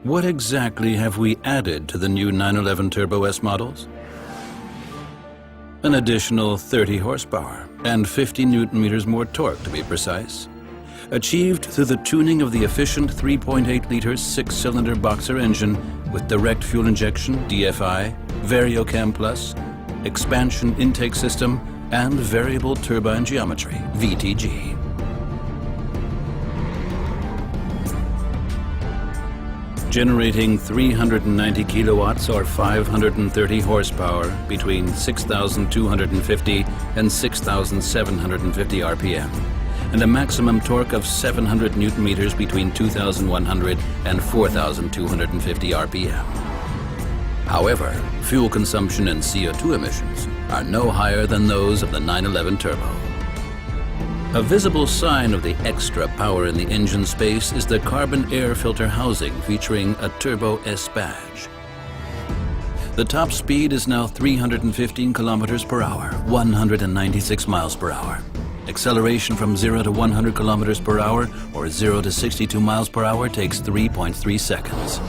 What exactly have we added to the new 911 Turbo S models? An additional 30 horsepower and 50 Newton-meters more torque, to be precise, achieved through the tuning of the efficient 3.8-liter six-cylinder boxer engine with direct fuel injection, DFI, VarioCam Plus, expansion intake system, and variable turbine geometry, VTG. Generating 390 kilowatts or 530 horsepower between 6,250 and 6,750 RPM, and a maximum torque of 700 Newton meters between 2,100 and 4,250 RPM. However, fuel consumption and CO2 emissions are no higher than those of the 911 Turbo. A visible sign of the extra power in the engine space is the carbon air filter housing featuring a Turbo S badge. The top speed is now 315 kilometers per hour, 196 miles per hour. Acceleration from 0 to 100 kilometers per hour or 0 to 62 miles per hour takes 3.3 seconds.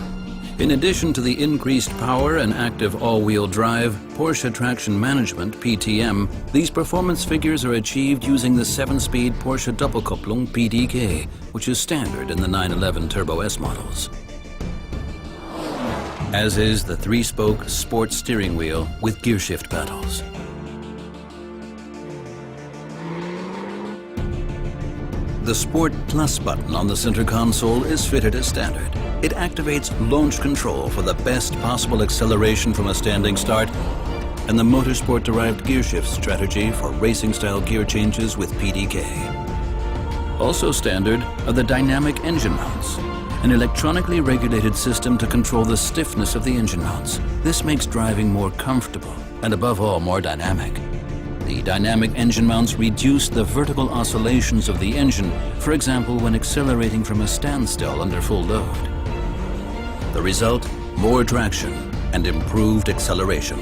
In addition to the increased power and active all-wheel drive, Porsche Traction Management, PTM, these performance figures are achieved using the 7-speed Porsche Doppelkupplung, PDK, which is standard in the 911 Turbo S models. As is the 3-spoke sport steering wheel with gearshift pedals. The Sport Plus button on the center console is fitted as standard. It activates launch control for the best possible acceleration from a standing start, and the motorsport-derived gearshift strategy for racing-style gear changes with PDK. Also standard are the dynamic engine mounts, an electronically regulated system to control the stiffness of the engine mounts. This makes driving more comfortable and, above all, more dynamic. The dynamic engine mounts reduce the vertical oscillations of the engine, for example, when accelerating from a standstill under full load. The result, more traction and improved acceleration.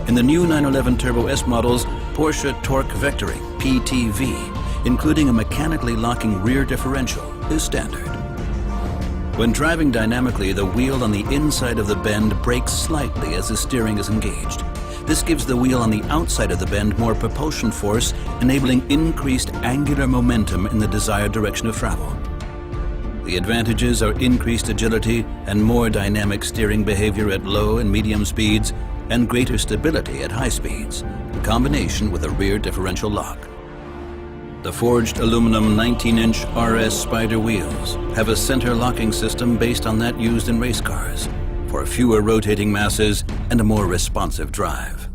In the new 911 Turbo S models, Porsche Torque Vectoring, PTV, including a mechanically locking rear differential, is standard. When driving dynamically, the wheel on the inside of the bend brakes slightly as the steering is engaged. This gives the wheel on the outside of the bend more propulsion force, enabling increased angular momentum in the desired direction of travel. The advantages are increased agility and more dynamic steering behavior at low and medium speeds, and greater stability at high speeds, in combination with a rear differential lock. The forged aluminum 19-inch RS Spyder wheels have a center locking system based on that used in race cars, for fewer rotating masses and a more responsive drive.